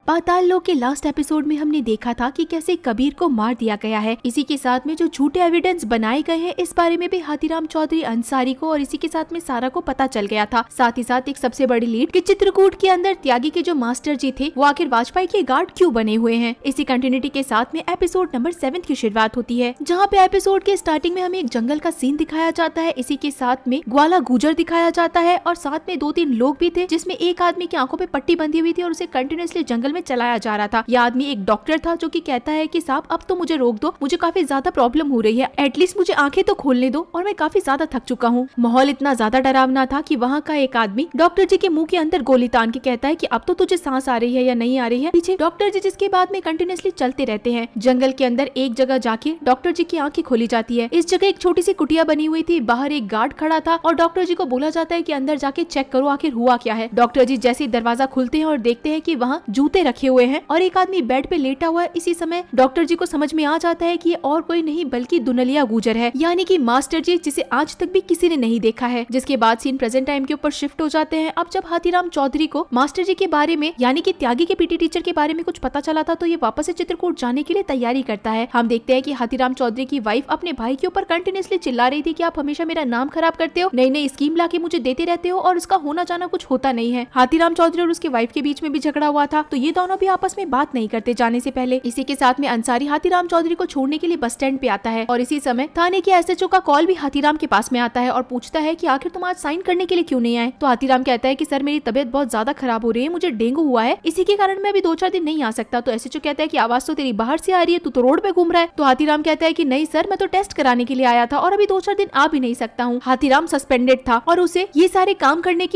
पाताल लोक के last episode में हमने देखा था कि कैसे कबीर को मार दिया गया है। इसी के साथ में जो झूठे एविडेंस बनाए गए हैं इस बारे में भी हाथीराम चौधरी अंसारी को और इसी के साथ में सारा को पता चल गया था। साथ ही साथ एक सबसे बड़ी लीड कि चित्रकूट के अंदर त्यागी के जो मास्टर जी थे वो आखिर वाजपेयी के गार्ड क्यों बने हुए हैं। इसी कंटिन्यूटी के साथ में एपिसोड नंबर 7 की शुरुआत होती है, जहाँ पे एपिसोड के स्टार्टिंग में हमें एक जंगल का सीन दिखाया जाता है। इसी के साथ में ग्वाला गुजर दिखाया जाता है और साथ में 2-3 लोग भी थे, जिसमें एक आदमी की आंखों पे पट्टी बंधी हुई थी और उसे कंटिन्यूअसली जंगल में चलाया जा रहा था। यह आदमी एक डॉक्टर था जो कि कहता है कि साहब अब तो मुझे रोक दो, मुझे काफी ज्यादा प्रॉब्लम हो रही है, एटलीस्ट मुझे आंखें तो खोलने दो और मैं काफी ज्यादा थक चुका हूँ। माहौल इतना ज्यादा डरावना था कि वहाँ का एक आदमी डॉक्टर जी के मुंह के अंदर गोली तान के कहता है कि अब तो तुझे सांस आ रही है या नहीं आ रही है। पीछे डॉक्टर जी जिसके बाद में कंटिन्यूअसली चलते रहते हैं। जंगल के अंदर एक जगह जाके डॉक्टर जी की आंखें खोली जाती है। इस जगह एक छोटी सी कुटिया बनी हुई थी, बाहर एक गार्ड खड़ा था और डॉक्टर जी को बोला जाता है कि अंदर जाके चेक करो आखिर हुआ क्या है। डॉक्टर जी जैसे ही दरवाजा खुलते हैं और देखते हैं कि वहाँ जूते रखे हुए हैं और एक आदमी बेड पे लेटा हुआ है। इसी समय डॉक्टर जी को समझ में आ जाता है कि ये और कोई नहीं बल्कि दुनलिया गुजर है, यानी कि मास्टर जी जिसे आज तक भी किसी ने नहीं देखा है। जिसके बाद सीन प्रेजेंट टाइम के ऊपर शिफ्ट हो जाते हैं। अब जब हाथीराम चौधरी को मास्टर जी के बारे में यानी कि त्यागी के पीटी टीचर के बारे में कुछ पता चला था तो ये वापस से चित्रकूट जाने के लिए तैयारी करता है। हम देखते हैं कि हाथीराम चौधरी की वाइफ अपने भाई के ऊपर कंटिन्यूअसली चिल्ला रही थी कि आप हमेशा मेरा नाम खराब करते हो, नई नई स्कीम लाके मुझे देते रहते हो और उसका होना जाना कुछ होता नहीं है। हाथीराम चौधरी और उसके वाइफ के बीच में भी झगड़ा हुआ था तो ये दोनों भी आपस में बात नहीं करते जाने से पहले। इसी के साथ में अंसारी हाथीराम चौधरी को छोड़ने के लिए बस स्टैंड पे आता है और इसी समय थाने के एसएचओ का कॉल भी हाथीराम के पास में आता है और पूछता है कि आखिर तुम आज साइन करने के लिए क्यों नहीं आए। तो हाथीराम कहता है कि सर मेरी तबीयत बहुत ज्यादा खराब हो रही है, मुझे डेंगू हुआ है, इसी के कारण मैं अभी 2-4 दिन नहीं आ सकता। तो एसएचओ कहता है कि आवाज तो तेरी बाहर से आ रही है, तू तो रोड पे घूम रहा है। तो हाथीराम कहता है कि नहीं सर मैं तो टेस्ट कराने के लिए आया था और अभी 2-4 दिन आ भी नहीं सकता हूँ। हाथीराम सस्पेंडेड था और उसे ये सारे काम करने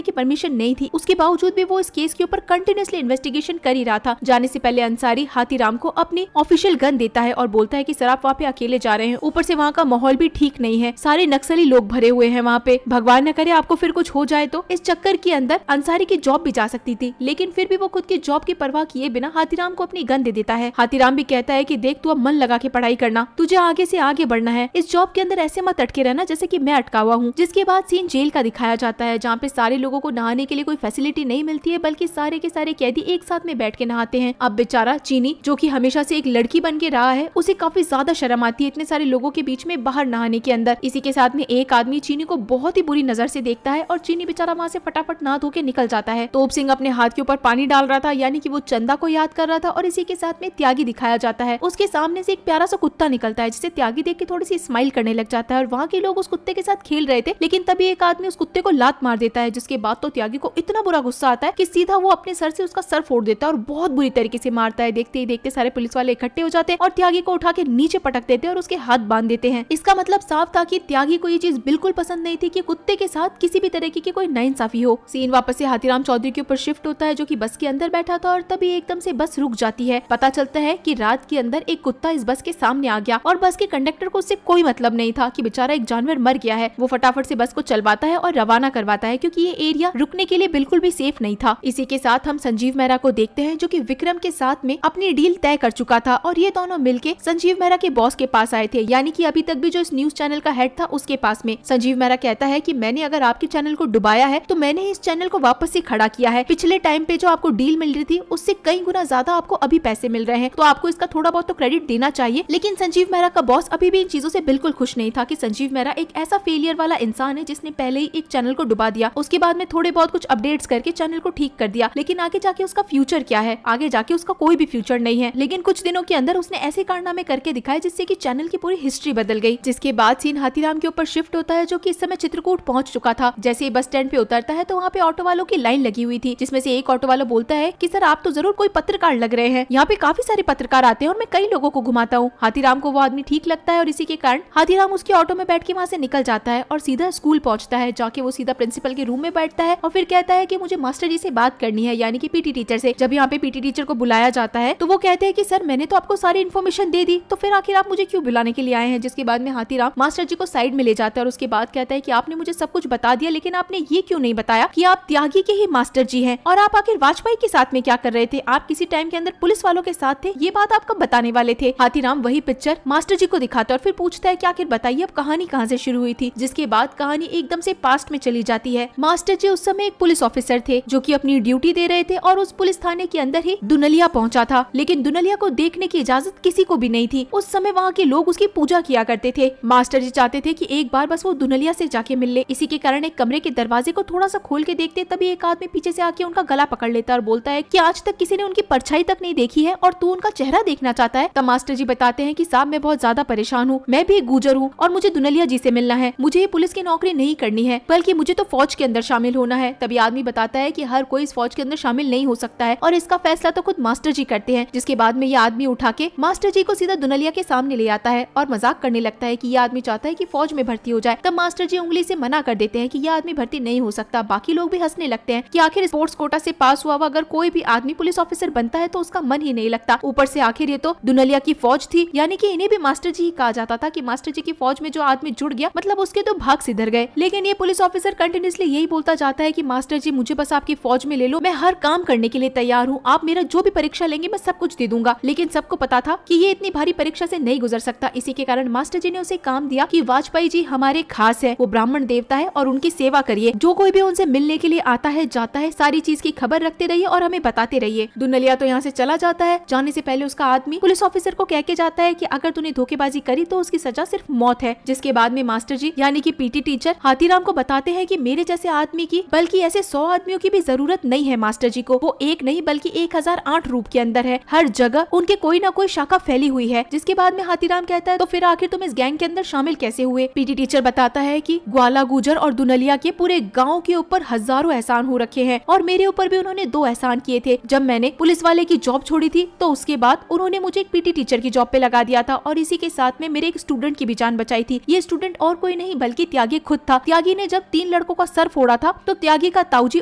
की परमिशन नहीं थी, उसके बावजूद भी वो इस केस के ऊपर कंटिन्यूअसली इन्वेस्टिगेशन कर ही रहा था। जाने से पहले अंसारी हाथीराम को अपनी ऑफिशियल गन देता है और बोलता है कि सर आप वहाँ पे अकेले जा रहे हैं, ऊपर से वहाँ का माहौल भी ठीक नहीं है, सारे नक्सली लोग भरे हुए हैं वहाँ पे, भगवान न करे आपको फिर कुछ हो जाए तो। इस चक्कर के अंदर अंसारी की जॉब भी जा सकती थी, लेकिन फिर भी वो खुद की जॉब की परवाह किए बिना हाथीराम को अपनी गन दे देता है। हाथीराम भी कहता है कि देख तू अब मन लगा के पढ़ाई करना, तुझे आगे से आगे बढ़ना है, इस जॉब के अंदर ऐसे मत अटके रहना जैसे कि मैं अटका हुआ हूँ। जिसके बाद सीन जेल का दिखाया जाता है, जहाँ पे सारे लोगों को नहाने के लिए कोई फैसिलिटी नहीं मिलती है, बल्कि सारे के सारे कैदी एक साथ में बैठ के नहाते हैं। अब बेचारा चीनी जो कि हमेशा से एक लड़की बन के रहा है, उसे काफी ज्यादा शर्म आती है इतने सारे लोगों के बीच में बाहर नहाने के अंदर। इसी के साथ में एक आदमी चीनी को बहुत ही बुरी नजर से देखता है और चीनी बेचारा वहाँ से फटाफट नहा धो के निकल जाता है। तोप सिंह अपने हाथ के ऊपर पानी डाल रहा था, यानी कि वो चंदा को याद कर रहा था और इसी के साथ में त्यागी दिखाया जाता है। उसके सामने से एक प्यारा सा कुत्ता निकलता है जिसे त्यागी देख के थोड़ी सी स्माइल करने लग जाता है और वहाँ के लोग उस कुत्ते के साथ खेल रहे थे, लेकिन तभी एक आदमी उस कुत्ते को लात मार देता है। जिसके बाद तो त्यागी को इतना बुरा गुस्सा आता है कि सीधा वो अपने सर से उसका सर फोड़ देता है और बहुत बुरी तरीके से मारता है। देखते ही देखते सारे पुलिस वाले इकट्ठे हो जाते हैं और त्यागी को उठा के नीचे पटक देते हैं और उसके हाथ बांध देते हैं। इसका मतलब साफ था कि त्यागी को ये चीज बिल्कुल पसंद नहीं थी कि कुत्ते के साथ किसी भी तरीके की कोई नाइंसाफी हो। सीन वापस से हाथीराम चौधरी के ऊपर शिफ्ट होता है जो कि बस के अंदर बैठा था और तभी एकदम से बस रुक जाती है। पता चलता है कि रात के अंदर एक कुत्ता इस बस के सामने आ गया और बस के कंडक्टर को उससे कोई मतलब नहीं था कि बेचारा एक जानवर मर गया है। वो फटाफट से बस को चलवाता है और रवाना करवाता है क्योंकि ये एरिया रुकने के लिए बिल्कुल भी सेफ नहीं था। इसी के साथ हम संजीव मेहरा को देखते हैं जो कि विक्रम के साथ में अपनी डील तय कर चुका था और ये दोनों मिलके संजीव मेहरा के बॉस के पास आए थे, यानी कि अभी तक भी जो इस न्यूज चैनल का हेड था उसके पास में। संजीव मेहरा कहता है कि मैंने अगर आपके चैनल को डुबाया है तो मैंने इस चैनल को वापस से खड़ा किया है। पिछले टाइम पे जो आपको डील मिल रही थी उससे कई गुना ज्यादा आपको अभी पैसे मिल रहे हैं, तो आपको इसका थोड़ा बहुत तो क्रेडिट देना चाहिए। लेकिन संजीव मेहरा का बॉस अभी भी इन चीजों से बिल्कुल खुश नहीं था कि संजीव मेहरा एक ऐसा फेलियर वाला इंसान है जिसने पहले ही एक चैनल को डुबा दिया, उसके बाद में थोड़े बहुत कुछ अपडेट्स करके चैनल को ठीक कर दिया, लेकिन आगे जाके उसका फ्यूचर क्या है, आगे जाके उसका कोई भी फ्यूचर नहीं है। लेकिन कुछ दिनों के अंदर उसने ऐसे कारनामे करके दिखाए जिससे कि चैनल की पूरी हिस्ट्री बदल गई। जिसके बाद सीन हाथीराम के ऊपर शिफ्ट होता है जो कि इस समय चित्रकूट पहुंच चुका था। जैसे ही बस स्टैंड पे उतरता है तो वहाँ पे ऑटो वालों की लाइन लगी हुई थी, जिसमें से एक ऑटो वाला बोलता है कि सर आप तो जरूर कोई पत्रकार लग रहे हैं, यहाँ पे काफी सारे पत्रकार आते हैं और मैं कई लोगों को घुमाता हूँ। हाथीराम को वो आदमी ठीक लगता है और इसी के कारण हाथीराम उसके ऑटो में बैठ के वहाँ से निकल जाता है और सीधा स्कूल पहुंचता है। जाके वो सीधा प्रिंसिपल के रूम में बैठता है और फिर कहता है कि मुझे मास्टर जी से बात करनी है, यानी कि पीटी टीचर से। जब यहाँ पे पीटी टीचर को बुलाया जाता है तो वो कहते हैं कि सर मैंने तो आपको सारी इन्फॉर्मेशन दे दी, तो फिर आखिर आप मुझे क्यों बुलाने के लिए आए हैं। जिसके बाद में हाथीराम मास्टर जी को साइड में ले जाता है और उसके बाद कहता है कि आपने मुझे सब कुछ बता दिया, लेकिन आपने ये क्यों नहीं बताया कि आप त्यागी के ही मास्टर जी हैं और आप आखिर वाजपेयी के साथ में क्या कर रहे थे, आप किसी टाइम के अंदर पुलिस वालों के साथ थे, ये बात आप कब बताने वाले थे। हाथीराम वही पिक्चर मास्टर जी को दिखाता है और फिर पूछता है कि आखिर बताइए अब कहानी कहाँ से शुरू हुई थी। जिसके बाद कहानी एकदम से पास्ट में चली जाती है। मास्टर जी उस समय एक पुलिस ऑफिसर थे जो कि अपनी ड्यूटी दे रहे थे और उस पुलिस थाने के अंदर ही दुनलिया पहुंचा था, लेकिन दुनलिया को देखने की इजाजत किसी को भी नहीं थी। उस समय वहाँ के लोग उसकी पूजा किया करते थे। मास्टर जी चाहते थे कि एक बार बस वो दुनलिया से जाके मिल ले। इसी के कारण एक कमरे के दरवाजे को थोड़ा सा खोल के देखते, तभी एक आदमी पीछे से आके उनका गला पकड़ लेता है और बोलता है कि आज तक किसी ने उनकी परछाई तक नहीं देखी है और तू उनका चेहरा देखना चाहता है। तब मास्टर जी बताते हैं कि साहब मैं बहुत ज्यादा परेशान हूँ, मैं भी एक गुजर हूँ और मुझे दुनलिया जी से मिलना है। मुझे ये पुलिस की नौकरी नहीं करनी है, बल्कि मुझे तो फौज के अंदर शामिल होना है। तभी आदमी बताता है कि हर कोई इस फौज के अंदर शामिल नहीं हो सकता है और इसका फैसला तो खुद मास्टर जी करते हैं। जिसके बाद में ये आदमी उठा के मास्टर जी को सीधा दुनलिया के सामने ले आता है और मजाक करने लगता है कि ये आदमी चाहता है कि फौज में भर्ती हो जाए। तब मास्टर जी उंगली से मना कर देते हैं कि ये आदमी भर्ती नहीं हो सकता। बाकी लोग भी हंसने लगते हैं कि आखिर स्पोर्ट्स कोटा से पास हुआ अगर कोई भी आदमी पुलिस ऑफिसर बनता है तो उसका मन ही नहीं लगता। ऊपर से आखिर ये तो दुनलिया की फौज थी, यानी कि इन्हें भी मास्टर जी ही कहा जाता था कि मास्टर जी की फौज में जो आदमी जुड़ गया मतलब उसके तो भाग सिधर गए। लेकिन ये पुलिस ऑफिसर कंटिन्यूअसली यही बोलता जाता है कि मास्टर जी मुझे बस आपकी फौज में ले लो, मैं हर काम करने के लिए तैयार हूँ, आप मेरा जो भी परीक्षा लेंगे मैं सब कुछ दे दूंगा। लेकिन सबको पता था कि ये इतनी भारी परीक्षा से नहीं गुजर सकता। इसी के कारण मास्टर जी ने उसे काम दिया कि वाजपेयी जी हमारे खास है, वो ब्राह्मण देवता है और उनकी सेवा करिए। जो कोई भी उनसे मिलने के लिए आता है जाता है, सारी चीज की खबर रखते रहिए और हमें बताते रहिए। दुनलिया तो यहाँ से चला जाता है। जाने से पहले उसका आदमी पुलिस ऑफिसर को कह के जाता है कि अगर तूने धोखेबाजी करी तो उसकी सजा सिर्फ मौत है। जिसके बाद में मास्टर जी यानी कि पीटी टीचर हाथीराम को बताते हैं कि मेरे जैसे आदमी की बल्कि ऐसे 100 आदमियों की भी जरूरत नहीं है मास्टर जी को। वो एक नहीं बल्कि 1008 रूप के अंदर है, हर जगह उनके कोई ना कोई शाखा फैली हुई है। जिसके बाद में हाथीराम कहता है तो फिर आखिर तुम इस गैंग के अंदर शामिल कैसे हुए? पीटी टीचर बताता है कि ग्वाला गुजर और दुनलिया के पूरे गाँव के ऊपर हजारों एहसान हो रखे हैं और मेरे ऊपर भी उन्होंने 2 एहसान किए थे। जब मैंने पुलिस वाले की जॉब छोड़ी थी तो उसके बाद उन्होंने मुझे एक पीटी टीचर की जॉब पे लगा दिया था और इसी के साथ में मेरे एक स्टूडेंट की भी जान बचाई थी। ये स्टूडेंट और कोई नहीं बल्कि त्यागी खुद था। त्यागी ने जब 3 लड़कों का सर फोड़ा था तो त्यागी का ताऊजी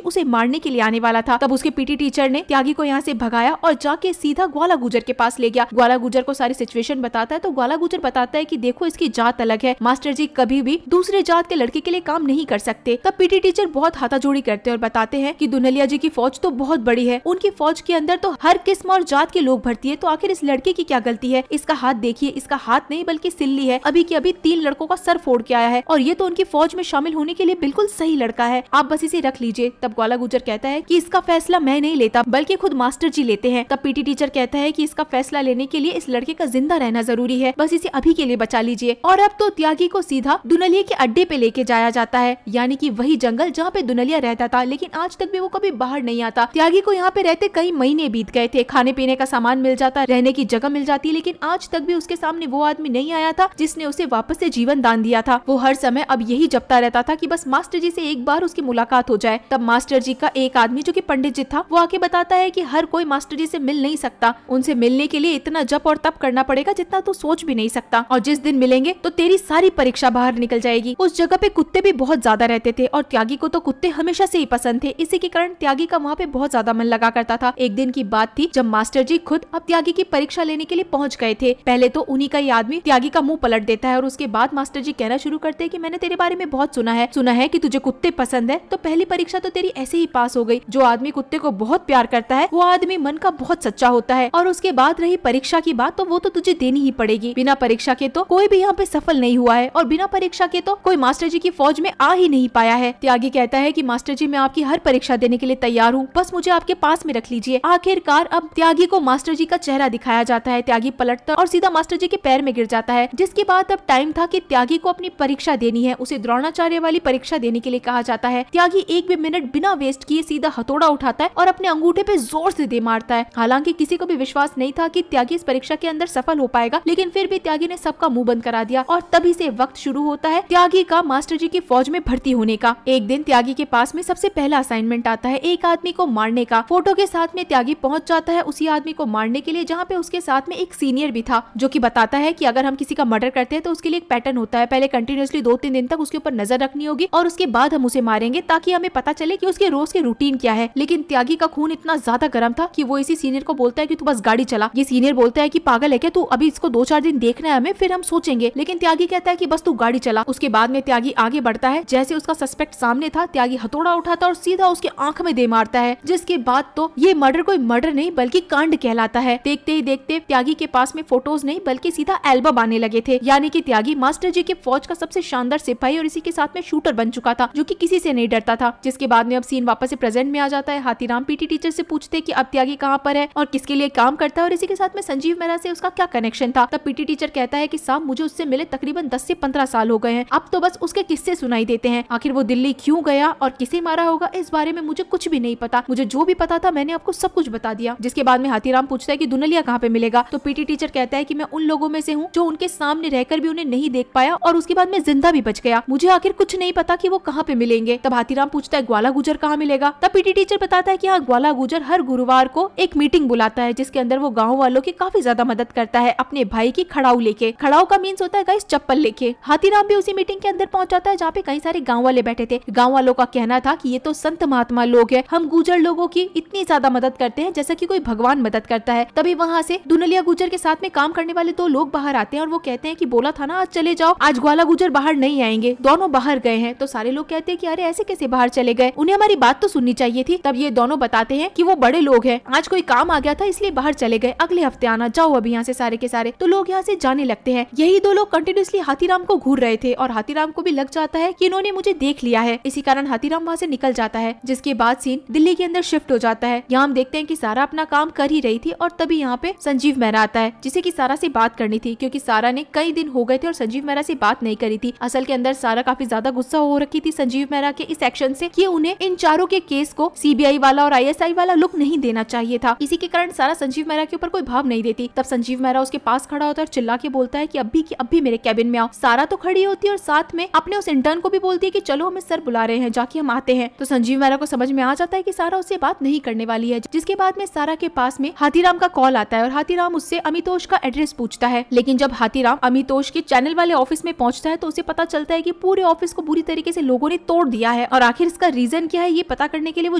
उसे मारने के लिए आने वाला था। तब उसके पीटी टीचर ने त्यागी को यहाँ से भगाया और जाके सीधा ग्वाला गुजर के पास ले गया। ग्वाला गुजर को सारी सिचुएशन बताता है तो ग्वाला गुजर बताता है कि देखो इसकी जात अलग है, मास्टर जी कभी भी दूसरे जात के लड़के के लिए काम नहीं कर सकते। तब पीटी टीचर बहुत हाथाजोड़ी करते हैं और बताते हैं कि दुनलिया जी की फौज तो बहुत बड़ी है, उनकी फौज के अंदर तो हर किस्म और जात के लोग भर्ती है, तो आखिर इस लड़के की क्या गलती है? इसका हाथ देखिए, इसका हाथ नहीं बल्कि सिल्ली है, अभी के अभी 3 लड़कों का सर फोड़ के आया है और ये तो उनकी फौज में शामिल होने के लिए बिल्कुल सही लड़का है, आप बस इसे रख लीजिए। तब ग्वाला गुजर कहता है कि इसका फैसला मैं नहीं लेता बल्कि खुद मास्टर जी लेते हैं। तब पीटी टीचर कहता है कि इसका फैसला लेने के लिए इस लड़के का जिंदा रहना जरूरी है, बस इसे अभी के लिए बचा लीजिए। और अब तो त्यागी को सीधा दुनलिया के अड्डे पे लेके जाया जाता है, यानी कि वही जंगल जहाँ पे दुनलिया रहता था, लेकिन आज तक भी वो कभी बाहर नहीं आता। त्यागी को यहाँ पे रहते कई महीने बीत गए थे, खाने पीने का सामान मिल जाता, रहने की जगह मिल जाती, लेकिन आज तक भी उसके सामने वो आदमी नहीं आया था जिसने उसे वापस से जीवन दान दिया था। वो हर समय अब यही जपता रहता था कि बस मास्टर जी से एक बार उसकी मुलाकात हो जाए। तब मास्टर जी का एक आदमी जो कि पंडित जी था वो आके बताता है कि हर कोई मास्टर जी से मिल नहीं सकता, उनसे मिलने के लिए इतना जप और तप करना पड़ेगा जितना तू सोच भी नहीं सकता, और जिस दिन मिलेंगे तो तेरी सारी परीक्षा बाहर निकल जाएगी। उस जगह पे कुत्ते भी बहुत ज्यादा रहते थे और त्यागी को तो कुत्ते हमेशा से ही पसंद थे, इसी के कारण त्यागी का वहाँ पे बहुत ज्यादा मन लगा करता था। एक दिन की बात थी जब मास्टर जी खुद अब त्यागी की परीक्षा लेने के लिए पहुंच गए थे। पहले तो उन्हीं का ये आदमी त्यागी का मुंह पलट देता है और उसके बाद मास्टर जी कहना शुरू करते हैं कि मैंने तेरे बारे में बहुत सुना है कि तुझे कुत्ते पसंद है, तो पहली परीक्षा तो तेरी ऐसे ही पास हो गई। जो आदमी कुत्ते को बहुत प्यार करता है वो आदमी मन का बहुत सच्चा होता है, और उसके बाद रही परीक्षा की बात तो वो तो तुझे देनी ही पड़ेगी। बिना परीक्षा के तो कोई भी यहाँ पे सफल नहीं हुआ है और बिना परीक्षा के तो कोई मास्टर जी की फौज में आ ही नहीं पाया है। त्यागी कहता है कि मास्टर जी मैं आपकी हर परीक्षा देने के लिए तैयार हूँ, बस मुझे आपके पास में रख लीजिए। आखिरकार अब त्यागी को मास्टर जी का चेहरा दिखाया जाता है। त्यागी पलटता और सीधा मास्टर जी के पैर में गिर जाता है। जिसके बाद अब टाइम था कि त्यागी को अपनी परीक्षा देनी है, उसे द्रोणाचार्य वाली परीक्षा देने के लिए कहा जाता है। त्यागी एक भी मिनट बिना वेस्ट किए सीधा हथौड़ा उठाता है और अपने अंगूठे पे जोर से दे मारता है। हालांकि किसी को भी विश्वास नहीं था कि त्यागी इस परीक्षा के अंदर सफल हो पाएगा, लेकिन फिर भी त्यागी ने सबका मुंह बंद करा दिया और तभी से वक्त शुरू होता है त्यागी का मास्टर जी की फौज में भर्ती होने का। एक दिन त्यागी के पास में सबसे पहला असाइनमेंट आता है एक आदमी को मारने का। फोटो के साथ में त्यागी पहुंच जाता है उसी आदमी को मारने के लिए जहाँ पे उसके साथ में एक सीनियर भी था, जो कि बताता है कि अगर हम किसी का मर्डर करते हैं तो उसके लिए एक पैटर्न होता है, पहले कंटिन्यूअसली 2-3 दिन तक उसके ऊपर नजर रखनी होगी और उसके बाद हम उसे मारेंगे ताकि हमें पता चले कि उसके रोज के रूटीन क्या है। लेकिन त्यागी का खून इतना ज्यादा गर्म था कि वो इसी सीनियर को बोलता है कि तू बस गाड़ी चला। ये सीनियर बोलता है कि पागल है क्या तू, अभी इसको 2-4 दिन देखना है हमें, फिर हम सोचेंगे। लेकिन त्यागी कहता है कि बस तू गाड़ी चला। उसके बाद में त्यागी आगे बढ़ता है, जैसे उसका सस्पेक्ट सामने था त्यागी हथौड़ा उठाता और सीधा उसके आंख में दे मारता है। जिसके बाद तो ये मर्डर कोई मर्डर नहीं बल्कि कांड कहलाता है। देखते ही देखते त्यागी के पास में फोटोज नहीं बल्कि सीधा एल्बम आने लगे थे, यानी कि त्यागी मास्टर जी के फौज का सबसे शानदार सिपाही और इसी के साथ में शूटर बन चुका था, जो कि किसी से नहीं डरता था। जिसके बाद में अब सीन वापस से प्रेजेंट में आ जाता है। हाथीराम पीटी टीचर से पूछते कि अब त्यागी कहाँ पर है और किसके लिए काम करता है और इसी के साथ में संजीव मेहरा से उसका क्या कनेक्शन था। तब पीटी टीचर कहता है कि साहब मुझे उससे मिले तकरीबन 10 से 15 साल हो गए हैं, अब तो बस उसके किस्से सुनाई देते हैं। आखिर वो दिल्ली क्यों गया और किसे मारा होगा इस बारे में मुझे कुछ भी नहीं पता, मुझे जो भी पता था मैंने आपको सब कुछ बता दिया। जिसके बाद में हाथीराम पूछता है कि दुनलिया कहाँ पे मिलेगा। तो पीटी टीचर कहता है कि मैं उन लोगों में से हूँ जो उनके सामने रहकर भी उन्हें नहीं देख पाया और उसके बाद में जिंदा भी बच गया, मुझे आखिर कुछ नहीं पता कि वो कहाँ पे मिलेंगे। तब हाथीराम पूछता है ग्वाला गुजर कहाँ मिलेगा। तब पीटी टीचर बताता है कि हाँ, ग्वाला गुजर हर गुरुवार को एक मीटिंग बुलाता है जिसके अंदर वो गाँव वालों की काफी ज्यादा मदद करता है अपने भाई की खड़ाऊ लेके। खड़ाऊ का मीन्स होता है गाइस चप्पल लेके। हाथीराम भी उसी मीटिंग के अंदर पहुंच जाता है जहाँ पे कई सारे गाँव वाले बैठे थे। गाँव वालों का कहना था कि ये तो संत महात्मा लोग हैं, हम गुजर लोगों की इतनी ज्यादा मदद करते हैं जैसा कि कोई भगवान मदद करता है। तभी वहाँ से दुनलिया गुजर के साथ में काम करने वाले 2 लोग बाहर आते हैं और वो कहते हैं कि बोला था ना आज चले जाओ, आज ग्वाला गुजर बाहर नहीं आएंगे, दोनों बाहर गए हैं। तो सारे लोग कहते हैं कि अरे ऐसे कैसे बाहर चले गए, उन्हें हमारी बात तो सुननी चाहिए थी। तब ये दोनों बताते हैं कि वो बड़े लोग हैं, आज कोई काम आ गया था इसलिए बाहर चले गए, अगले हफ्ते आना, जाओ अभी यहाँ से सारे के सारे। तो लोग यहाँ से जाने लगते हैं। यही 2 लोग कंटिन्यूसली हाथीराम को घूर रहे थे और हाथीराम को भी लग जाता है कि इन्होंने मुझे देख लिया है, इसी कारण हाथीराम वहाँ से निकल जाता है। जिसके बाद सीन दिल्ली के अंदर शिफ्ट हो जाता है। यहाँ हम देखते हैं कि सारा अपना काम कर ही रही थी और तभी यहाँ पे संजीव मेहरा आता है जिसे कि सारा से बात करनी थी, क्योंकि सारा ने कई दिन हो गए थे और संजीव मेहरा से बात नहीं करी थी। असल के अंदर सारा काफी ज्यादा गुस्सा हो रखी थी संजीव मेहरा के इस एक्शन से कि उन्हें इन चारों के केस को सीबीआई वाला और आईएसआई वाला लुक नहीं देना चाहिए था। इसी के कारण सारा संजीव मेहरा के ऊपर कोई भाव नहीं देती। तब संजीव मेहरा उसके पास खड़ा होता है और चिल्ला के बोलता है कि अभी मेरे कैबिन में आओ। सारा तो खड़ी होती है और साथ में अपने उस इंटर्न को भी बोलती है कि चलो हमें सर बुला रहे हैं, जाके हम आते हैं। तो संजीव मेहरा को समझ में आ जाता है कि सारा उससे बात नहीं करने वाली है। जिसके बाद में सारा के पास में हाथीराम का कॉल आता है और हाथीराम उससे अमितोष का एड्रेस पूछता है। लेकिन जब हाथीराम अमितोष के चैनल वाले ऑफिस में पहुंचता है तो उसे पता चलता है कि पूरे ऑफिस को बुरी तरीके से लोगों ने तोड़ दिया है और आखिर इसका रीजन क्या है ये पता करने के लिए वो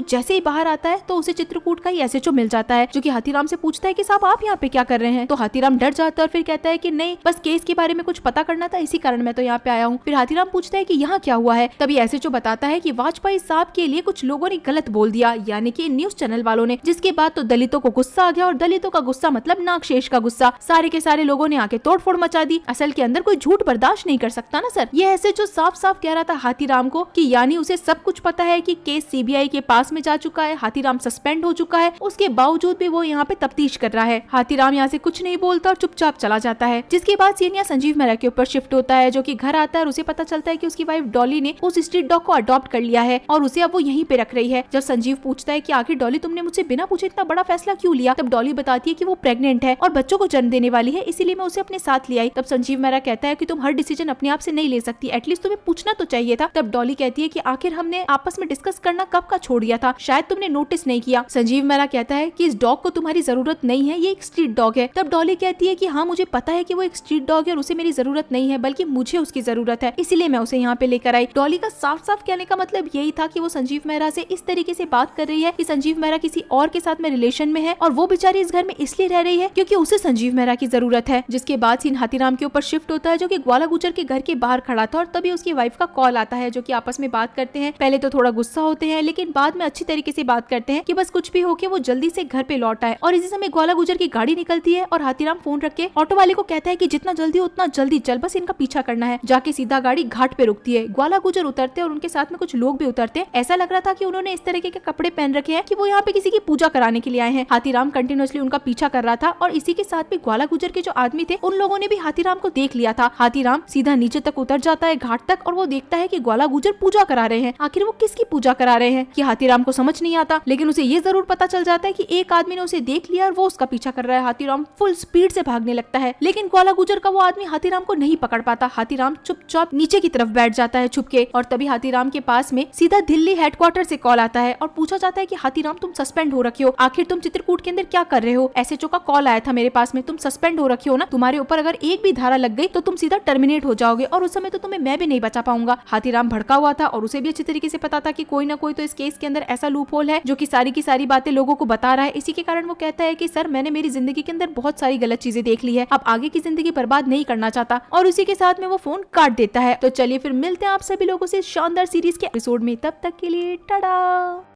जैसे ही बाहर आता है तो उसे चित्रकूट का ही एसएचओ मिल जाता है, जो कि हाथीराम से पूछता है कि साहब आप यहाँ पे क्या कर रहे हैं। तो हाथीराम डर जाता है और फिर कहता है कि नहीं, बस केस के बारे में कुछ पता करना था, इसी कारण मैं तो यहाँ पे आया हूँ। फिर हाथीराम पूछता है कि यहाँ क्या हुआ है। तभी एसएचओ बताता है कि वाजपेयी साहब के लिए कुछ लोगों ने गलत बोल दिया, यानी कि न्यूज चैनल वालों ने। जिसके बाद तो दलितों को गुस्सा आ गया और दलितों का गुस्सा मतलब नागशेष का गुस्सा। सारे के सारे लोगों ने आके तोड़फोड़ मचा दी। असल के अंदर कोई झूठ बर्दाश्त नहीं कर सकता ना सर। ये एसएचओ साफ साफ कह रहा था हाथीराम को कि यानी उसे सब कुछ पता है कि केस सीबीआई के पास में जा चुका है, हाथीराम सस्पेंड हो चुका है, उसके बावजूद भी वो यहाँ पे तफ्तीश कर रहा है। हाथीराम यहाँ से कुछ नहीं बोलता और चुपचाप चला जाता है। जिसके बाद सीन यहाँ संजीव मेहरा के ऊपर शिफ्ट होता है, जो कि घर आता है और उसे पता चलता है कि उसकी वाइफ डॉली ने उस स्ट्रीट डॉग को अडॉप्ट कर लिया है और उसे अब वो यहीं पे रख रही है। जब संजीव पूछता है कि आखिर डॉली तुमने मुझसे बिना पूछे इतना बड़ा फैसला क्यों लिया, तब डॉली बताती है कि वो प्रेग्नेंट है और बच्चों को जन्म देने वाली है, इसीलिए मैं उसे अपने साथ ले आई। तब संजीव मेहरा कहता है कि तुम हर डिसीजन अपने आप से नहीं ले सकती, एटलीस्ट तुम्हें पूछना तो चाहिए था। तब डॉली कहती है कि आखिर हमने आपस में डिस्कस करना कब का छोड़ दिया था, शायद तुमने नोटिस नहीं किया। संजीव मेहरा कहता है कि इस डॉग को तुम्हारी जरूरत नहीं है, ये एक स्ट्रीट डॉग है। तब डॉली कहती है कि हाँ मुझे पता है कि वो एक स्ट्रीट डॉग है और उसे मेरी जरूरत नहीं है, बल्कि मुझे उसकी जरूरत है, इसीलिए मैं उसे यहाँ पे लेकर आई। डॉली का साफ साफ कहने का मतलब यही था कि वो संजीव मेहरा से इस तरीके से बात कर रही है कि संजीव मेहरा किसी और के साथ में रिलेशन में है और वो बेचारी इस घर में इसलिए रह रही है क्योंकि उसे संजीव मेहरा की जरूरत है। जिसके बाद सीन हाथीराम के ऊपर शिफ्ट होता है, जो कि ग्वाला गुजर के घर के बाहर खड़ा था और तभी उसकी वाइफ का कॉल आता है, जो कि आपस में बात करते हैं। पहले तो थोड़ा गुस्सा होते हैं लेकिन बाद में अच्छी तरीके से बात करते हैं कि बस कुछ भी हो के वो जल्दी से घर पे लौट आए। और इसी समय ग्वाला गुजर की गाड़ी निकलती है और हाथीराम फोन रख के ऑटो वाले को कहता है कि जितना जल्दी हो उतना जल्दी चल, बस इनका पीछा करना है। जाके सीधा गाड़ी घाट पे रुकती है। ग्वाला गुजर उतरते और उनके साथ में कुछ लोग भी उतरते हैं। ऐसा लग रहा था कि उन्होंने इस तरीके के कपड़े पहन रखे हैं कि वो यहाँ पे किसी की पूजा कराने के लिए आए हैं। हाथीराम कंटिन्यूअसली उनका पीछा कर रहा था और इसी के साथ में ग्वाला गुजर के जो आदमी थे उन लोगों ने भी हाथीराम को देख लिया था। हाथीराम सीधा नीचे तक उतर जाता है घाट तक और वो देखता है कि ग्वाला गुजर पूजा करा रहे हैं। आखिर वो किसकी पूजा करा रहे हैं कि हाथीराम को समझ नहीं आता, लेकिन उसे ये जरूर पता चल जाता है कि एक आदमी ने उसे देख लिया और वो उसका पीछा कर रहा है। हाथीराम फुल स्पीड से भागने लगता है लेकिन ग्वाला गुजर का वो आदमी हाथीराम को नहीं पकड़ पाता। हाथीराम चुपचाप नीचे की तरफ बैठ जाता है छुप के। और तभी हाथीराम के पास में सीधा दिल्ली हेडक्वार्टर से कॉल आता है और पूछा जाता है कि हाथीराम तुम सस्पेंड हो रखे हो, आखिर तुम चित्रकूट के अंदर क्या कर रहे हो। एसएचओ का कॉल आया था मेरे पास में, तुम सस्पेंड हो रखे हो ना, तुम्हारे ऊपर अगर एक भी धारा लग गई तो तुम सीधा टर्मिनेट हो जाओगे और उस समय तो तुम्हें मैं भी नहीं बचा पाऊंगा। हाथीराम भड़का हुआ था और उसे भी अच्छी तरीके से पता था कि कोई ना कोई तो इस केस के अंदर ऐसा लूप होल है जो कि सारी की सारी बातें लोगों को बता रहा है। इसी के कारण वो कहता है कि सर मैंने मेरी जिंदगी के अंदर बहुत सारी गलत चीजें देख ली है, अब आगे की जिंदगी बर्बाद नहीं करना चाहता। और उसी के साथ में वो फोन काट देता है। तो चलिए फिर मिलते हैं आप सभी लोगों से शानदार सीरीज के एपिसोड में, तब तक के लिए टाटा।